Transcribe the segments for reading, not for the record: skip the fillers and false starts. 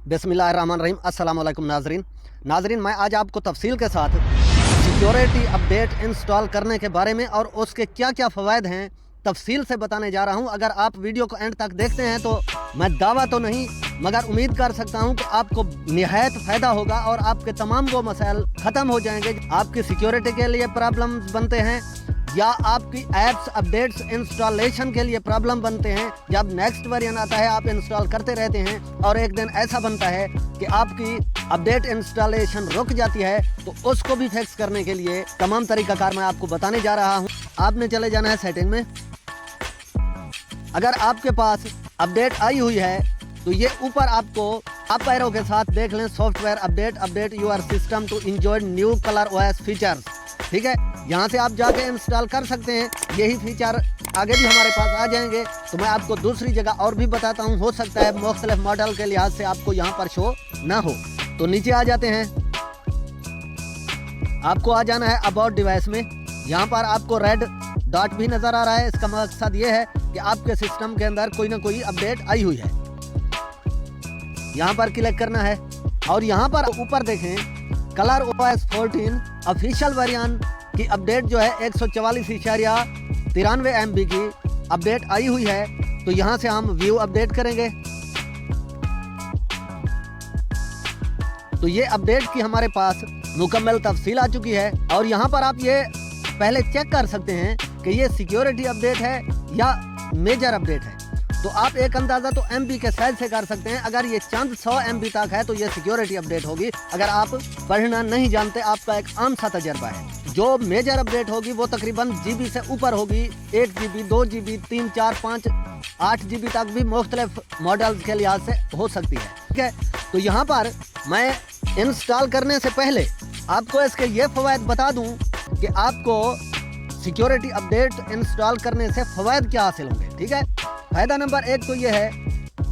बिस्मिल्लाहिर्रहमानिर्रहीम। अस्सलाम वालेकुम नाजरीन, मैं आज आपको तफसील के साथ सिक्योरिटी अपडेट इंस्टॉल करने के बारे में और उसके क्या क्या फ़वाइद हैं तफसील से बताने जा रहा हूं। अगर आप वीडियो को एंड तक देखते हैं तो मैं दावा तो नहीं मगर उम्मीद कर सकता हूं कि आपको निहायत फ़ायदा होगा और आपके तमाम वो मसाइल ख़त्म हो जाएंगे। आपकी सिक्योरिटी के लिए प्रॉब्लम बनते हैं या आपकी ऐप्स अपडेट्स इंस्टॉलेशन के लिए प्रॉब्लम बनते हैं। जब नेक्स्ट वर्जन आता है आप इंस्टॉल करते रहते हैं और एक दिन ऐसा बनता है कि आपकी अपडेट इंस्टॉलेशन रुक जाती है, तो उसको भी फिक्स करने के लिए तमाम तरीकाकार मैं आपको बताने जा रहा हूं। आपने चले जाना है सेटिंग में। अगर आपके पास अपडेट आई हुई है तो ये ऊपर आपको अप एरो के साथ देख लें, software update your system to enjoy new colour OS features. ठीक है, यहाँ से आप जाके इंस्टॉल कर सकते हैं। यही फीचर आगे भी हमारे पास आ जाएंगे, तो मैं आपको दूसरी जगह और भी बताता हूँ। हो सकता है मुख्तलिफ मॉडल के लिहाज से आपको यहाँ पर शो ना हो। तो नीचे आ जाते हैं, आपको आ जाना है अबाउट डिवाइस में। यहाँ पर आपको रेड डॉट भी नज़र आ रहा है। इसका मकसद ये है कि आपके सिस्टम के अंदर कोई ना कोई अपडेट आई हुई है। यहाँ पर क्लिक करना है और यहाँ पर ऊपर देखें कलर ओएस 14 ऑफिशियल वेरिएंट की अपडेट जो है 144.93 MB की अपडेट आई हुई है। तो यहाँ से हम व्यू अपडेट करेंगे तो ये अपडेट की हमारे पास मुकम्मल तफसील आ चुकी है। और यहाँ पर आप ये पहले चेक कर सकते हैं कि ये सिक्योरिटी अपडेट है या मेजर अपडेट है। तो आप एक अंदाज़ा तो MB के साइज से कर सकते हैं। अगर ये चंद 100 MB तक है तो ये सिक्योरिटी अपडेट होगी। अगर आप पढ़ना नहीं जानते, आपका एक आम सा तजर्बा है। जो मेजर अपडेट होगी वो तकरीबन GB से ऊपर होगी। 1 GB 2 GB 3 4 5 8 GB तक भी मुख्तलिफ मॉडल्स के लिहाज से हो सकती है। ठीक है, तो यहाँ पर मैं इंस्टॉल करने से पहले आपको इसके ये फ़वाइद बता दूँ कि आपको सिक्योरिटी अपडेट इंस्टॉल करने से फ़वाइद क्या हासिल होंगे। ठीक है, फ़ायदा नंबर 1 तो ये है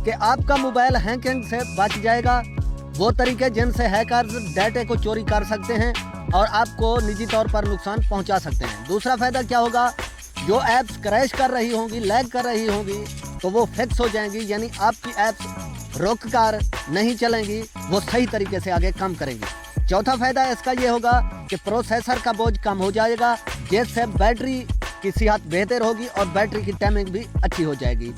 कि आपका मोबाइल हैकिंग से बच जाएगा। वो तरीके जिनसे हैकर्स डाटे को चोरी कर सकते हैं और आपको निजी तौर पर नुकसान पहुंचा सकते हैं। दूसरा फ़ायदा क्या होगा, जो ऐप्स क्रैश कर रही होंगी, लैग कर रही होंगी, तो वो फिक्स हो जाएंगी। यानी आपकी ऐप्स रुक कर नहीं चलेंगी, वो सही तरीके से आगे काम करेंगी। चौथा फ़ायदा इसका ये होगा कि प्रोसेसर का बोझ कम हो जाएगा, जिससे बैटरी की सेहत बेहतर होगी और बैटरी की टाइमिंग भी अच्छी हो जाएगी।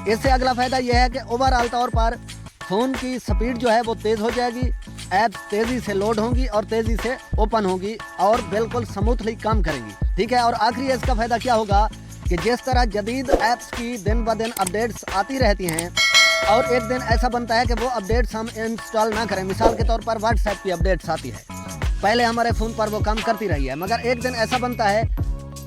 इससे अगला फ़ायदा यह है कि ओवरऑल तौर पर फ़ोन की स्पीड जो है वो तेज़ हो जाएगी। ऐप्स तेज़ी से लोड होंगी और तेज़ी से ओपन होंगी और बिल्कुल स्मूथली काम करेंगी। ठीक है, और आखिरी इसका फ़ायदा क्या होगा कि जिस तरह जदीद ऐप्स की दिन ब दिन अपडेट्स आती रहती हैं और एक दिन ऐसा बनता है कि वो अपडेट्स हम इंस्टॉल ना करें। मिसाल के तौर पर व्हाट्सएप की अपडेट्स आती है, पहले हमारे फ़ोन पर वो काम करती रही है, मगर एक दिन ऐसा बनता है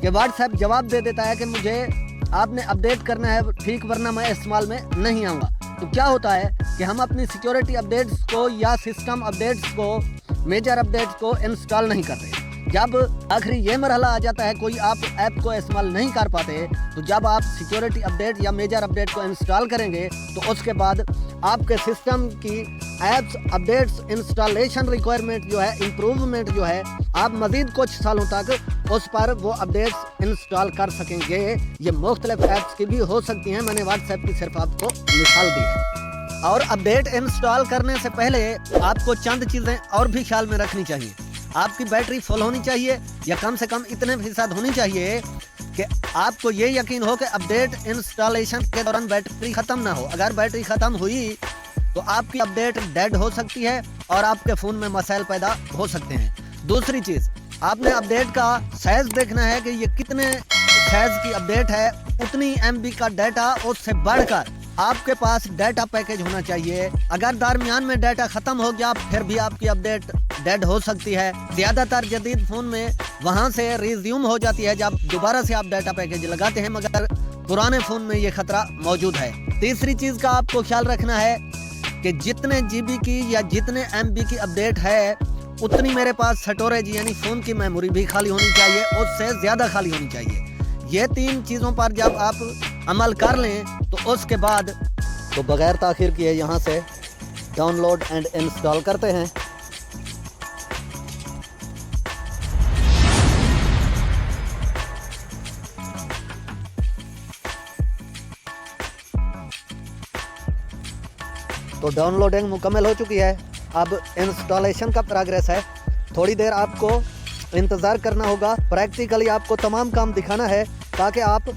कि व्हाट्सएप जवाब दे देता है कि मुझे आपने अपडेट करना है ठीक, वरना मैं इस्तेमाल में नहीं आऊँगा। तो क्या होता है कि हम अपनी सिक्योरिटी अपडेट्स को या सिस्टम अपडेट्स को, मेजर अपडेट्स को इंस्टॉल नहीं करते। जब आखिरी ये मरहला आ जाता है, कोई आप ऐप को इस्तेमाल नहीं कर पाते, तो जब आप सिक्योरिटी अपडेट या मेजर अपडेट को इंस्टॉल करेंगे तो उसके बाद आपके सिस्टम की ऐप्स अपडेट्स इंस्टॉलेशन रिक्वायरमेंट जो है, इम्प्रूवमेंट जो है, आप मज़ीद कुछ सालों तक उस पर वो अपडेट्स इंस्टॉल कर सकेंगे। ये मुख्तलिफ ऐप्स की भी हो सकती हैं, मैंने व्हाट्सएप की सिर्फ आपको मिसाल दी है। और अपडेट इंस्टॉल करने से पहले आपको चंद चीज़ें और भी ख्याल में रखनी चाहिए। आपकी बैटरी फुल होनी चाहिए या कम से कम इतने फीसद होनी चाहिए कि आपको ये यकीन हो कि अपडेट इंस्टॉलेशन के दौरान बैटरी ख़त्म ना हो। अगर बैटरी ख़त्म हुई तो आपकी अपडेट डेड हो सकती है और आपके फ़ोन में मसाइल पैदा हो सकते हैं। दूसरी चीज़, आपने अपडेट का साइज़ देखना है कि ये कितने साइज़ की अपडेट है। उतनी MB का डाटा, उससे बढ़कर आपके पास डाटा पैकेज होना चाहिए। अगर दरमियान में डाटा ख़त्म हो गया फिर भी आपकी अपडेट डेड हो सकती है। ज़्यादातर जदीद फ़ोन में वहाँ से रिज्यूम हो जाती है जब दोबारा से आप डाटा पैकेज लगाते हैं, मगर पुराने फ़ोन में ये ख़तरा मौजूद है। तीसरी चीज़ का आपको ख्याल रखना है कि जितने GB की या जितने MB की अपडेट है, उतनी मेरे पास स्टोरेज यानी फ़ोन की मेमोरी भी खाली होनी चाहिए, उससे ज़्यादा खाली होनी चाहिए। ये 3 चीज़ों पर जब आप अमल कर लें तो उसके बाद तो बग़ैर ताख़ीर किए यहाँ से डाउनलोड एंड इंस्टॉल करते हैं। तो डाउनलोडिंग मुकम्मल हो चुकी है। अब इंस्टॉलेशन का प्रोग्रेस है। थोड़ी देर आपको इंतज़ार करना होगा। प्रैक्टिकली आपको तमाम काम दिखाना है ताकि आप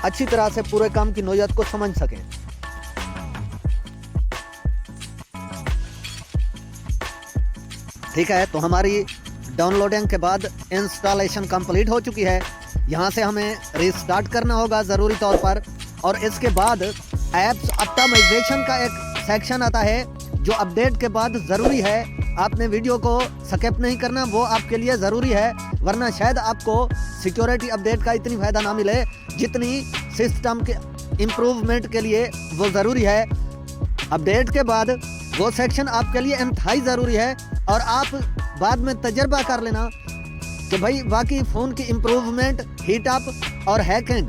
अच्छी तरह से पूरे काम की नोयत को समझ सकें। ठीक है, तो हमारी डाउनलोडिंग के बाद इंस्टॉलेशन कंप्लीट हो चुकी है। यहाँ से हमें रीस्टार्ट करना होगा ज़रूरी तौर पर, और इसके बाद ऐप्स ऑप्टिमाइजेशन का एक सेक्शन आता है जो अपडेट के बाद ज़रूरी है। आपने वीडियो को स्किप नहीं करना, वो आपके लिए ज़रूरी है, वरना शायद आपको सिक्योरिटी अपडेट का इतनी फ़ायदा ना मिले जितनी सिस्टम के इम्प्रूवमेंट के लिए वो ज़रूरी है। अपडेट के बाद वो सेक्शन आपके लिए इंतहाई ज़रूरी है, और आप बाद में तजर्बा कर लेना कि भाई बाकी फ़ोन की इम्प्रूवमेंट, हीटअप और हैकिंग,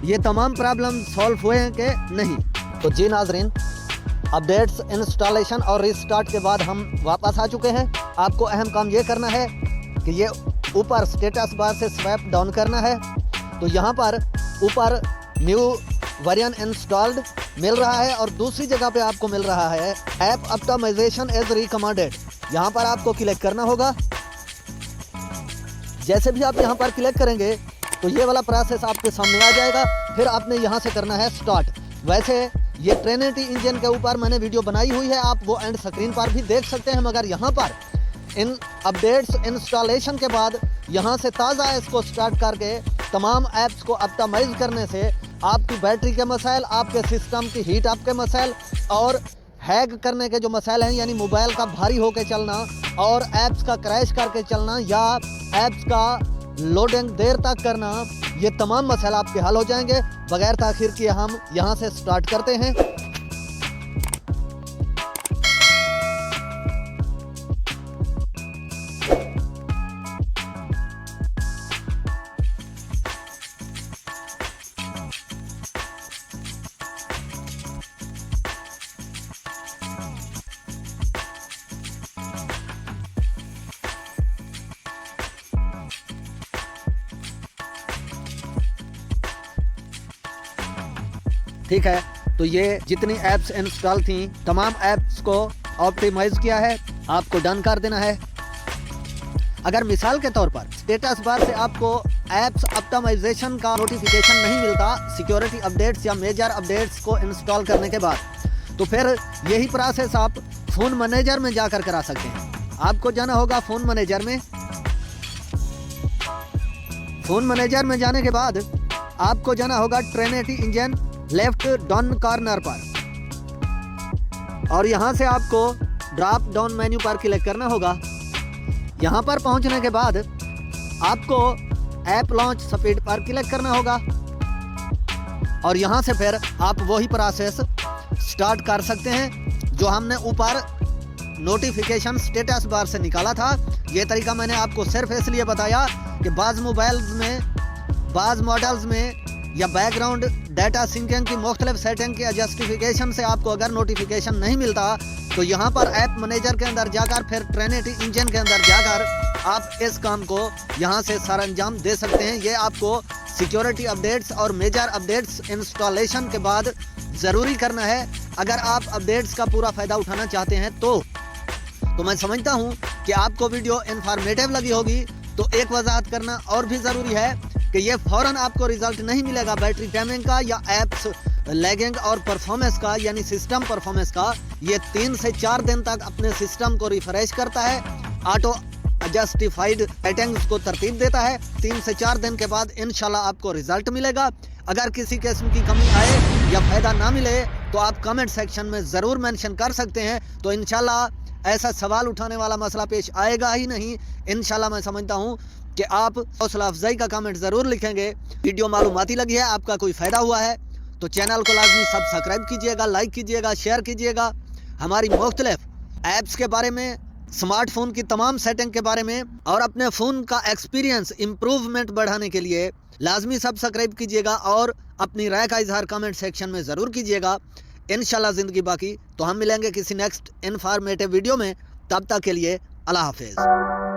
ये तमाम प्रॉब्लम सॉल्व हुए हैं कि नहीं। तो जी नाजरीन, अपडेट्स, इंस्टॉलेशन और रिस्टार्ट के बाद हम वापस आ चुके हैं। आपको अहम काम ये करना है कि ये ऊपर स्टेटस बार से स्वैप डाउन करना है। तो यहाँ पर ऊपर न्यू वेरिएंट इंस्टॉल्ड मिल रहा है, और दूसरी जगह पे आपको मिल रहा है ऐप ऑप्टिमाइजेशन एज रिकमेंडेड। यहाँ पर आपको क्लिक करना होगा। जैसे भी आप यहाँ पर क्लिक करेंगे तो ये वाला प्रोसेस आपके सामने आ जाएगा। फिर आपने यहाँ से करना है स्टार्ट। वैसे ये ट्रिनिटी इंजन के ऊपर मैंने वीडियो बनाई हुई है, आप वो एंड स्क्रीन पर भी देख सकते हैं, मगर यहाँ पर इन अपडेट्स इंस्टॉलेशन के बाद यहाँ से ताज़ा इसको स्टार्ट करके तमाम ऐप्स को ऑप्टिमाइज करने से आपकी बैटरी के मसाइल, आपके सिस्टम की हीट अप के मसाइल और हैक करने के जो मसाइल हैं, यानी मोबाइल का भारी होकर चलना और ऐप्स का क्रैश करके चलना या ऐप्स का लोडिंग देर तक करना, ये तमाम मसाइल आपके हल हो जाएंगे। बगैर ताखिर किए हम यहाँ से स्टार्ट करते हैं। ठीक है, तो ये जितनी ऐप्स इंस्टॉल थी तमाम ऐप्स को ऑप्टिमाइज किया है, आपको डन कर देना है। अगर मिसाल के तौर पर स्टेटस बार से आपको ऐप्स ऑप्टिमाइजेशन का नोटिफिकेशन नहीं मिलता सिक्योरिटी अपडेट्स या मेजर अपडेट्स को इंस्टॉल करने के बाद, तो फिर यही प्रोसेस आप फ़ोन मैनेजर में जाकर करा सकते हैं। आपको जाना होगा फ़ोन मैनेजर में। फ़ोन मैनेजर में जाने के बाद आपको जाना होगा Trinity engine left down corner पर, और यहाँ से आपको ड्रॉप डाउन मेन्यू पर क्लिक करना होगा। यहाँ पर पहुँचने के बाद आपको ऐप लॉन्च स्पीड पर क्लिक करना होगा, और यहाँ से फिर आप वही प्रोसेस स्टार्ट कर सकते हैं जो हमने ऊपर नोटिफिकेशन स्टेटस बार से निकाला था। ये तरीका मैंने आपको सिर्फ इसलिए बताया कि बाज़ मोबाइल्स में, बाज़ मॉडल्स में या बैकग्राउंड डाटा सिंकिंग की मुख्तलिफ सेटिंग के जस्टिफिकेशन से आपको अगर नोटिफिकेशन नहीं मिलता, तो यहाँ पर ऐप मैनेजर के अंदर जाकर फिर ट्रिनिटी इंजन के अंदर जाकर आप इस काम को यहाँ से सरअंजाम दे सकते हैं। ये आपको सिक्योरिटी अपडेट्स और मेजर अपडेट्स इंस्टॉलेशन के बाद ज़रूरी करना है अगर आप अपडेट्स का पूरा फ़ायदा उठाना चाहते हैं। तो मैं समझता हूँ कि आपको वीडियो इन्फॉर्मेटिव लगी होगी। तो एक वजाहत करना और भी ज़रूरी है कि ये फ़ौरन आपको रिज़ल्ट नहीं मिलेगा बैटरी टाइमिंग का या ऐप्स लैगिंग और परफॉर्मेंस का, यानी सिस्टम परफॉर्मेंस का। ये 3 से 4 दिन तक अपने सिस्टम को रिफ्रेश करता है, ऑटो जस्टिफाइड सेटिंग्स को तरतीब देता है। 3 से 4 दिन के बाद इंशाल्लाह आपको रिज़ल्ट मिलेगा। अगर किसी किस्म की कमी आए या फ़ायदा ना मिले तो आप कमेंट सेक्शन में ज़रूर मेंशन कर सकते हैं। तो इंशाल्लाह ऐसा सवाल उठाने वाला मसला पेश आएगा ही नहीं। इंशाल्लाह मैं समझता हूँ कि आप हौसला अफजाई का कमेंट ज़रूर लिखेंगे। वीडियो मालूमाती लगी है, आपका कोई फ़ायदा हुआ है तो चैनल को लाजमी सब्सक्राइब कीजिएगा, लाइक कीजिएगा, शेयर कीजिएगा। हमारी मुख्तलिफ ऐप्स के बारे में, स्मार्टफोन की तमाम सेटिंग के बारे में और अपने फ़ोन का एक्सपीरियंस इम्प्रूवमेंट बढ़ाने के लिए लाजमी सब्सक्राइब कीजिएगा और अपनी राय का इजहार कमेंट सेक्शन में ज़रूर कीजिएगा। इंशाल्लाह ज़िंदगी बाकी। तो हम मिलेंगे किसी नेक्स्ट इन्फॉर्मेटिव वीडियो में। तब तक के लिए अल्लाह हाफिज़।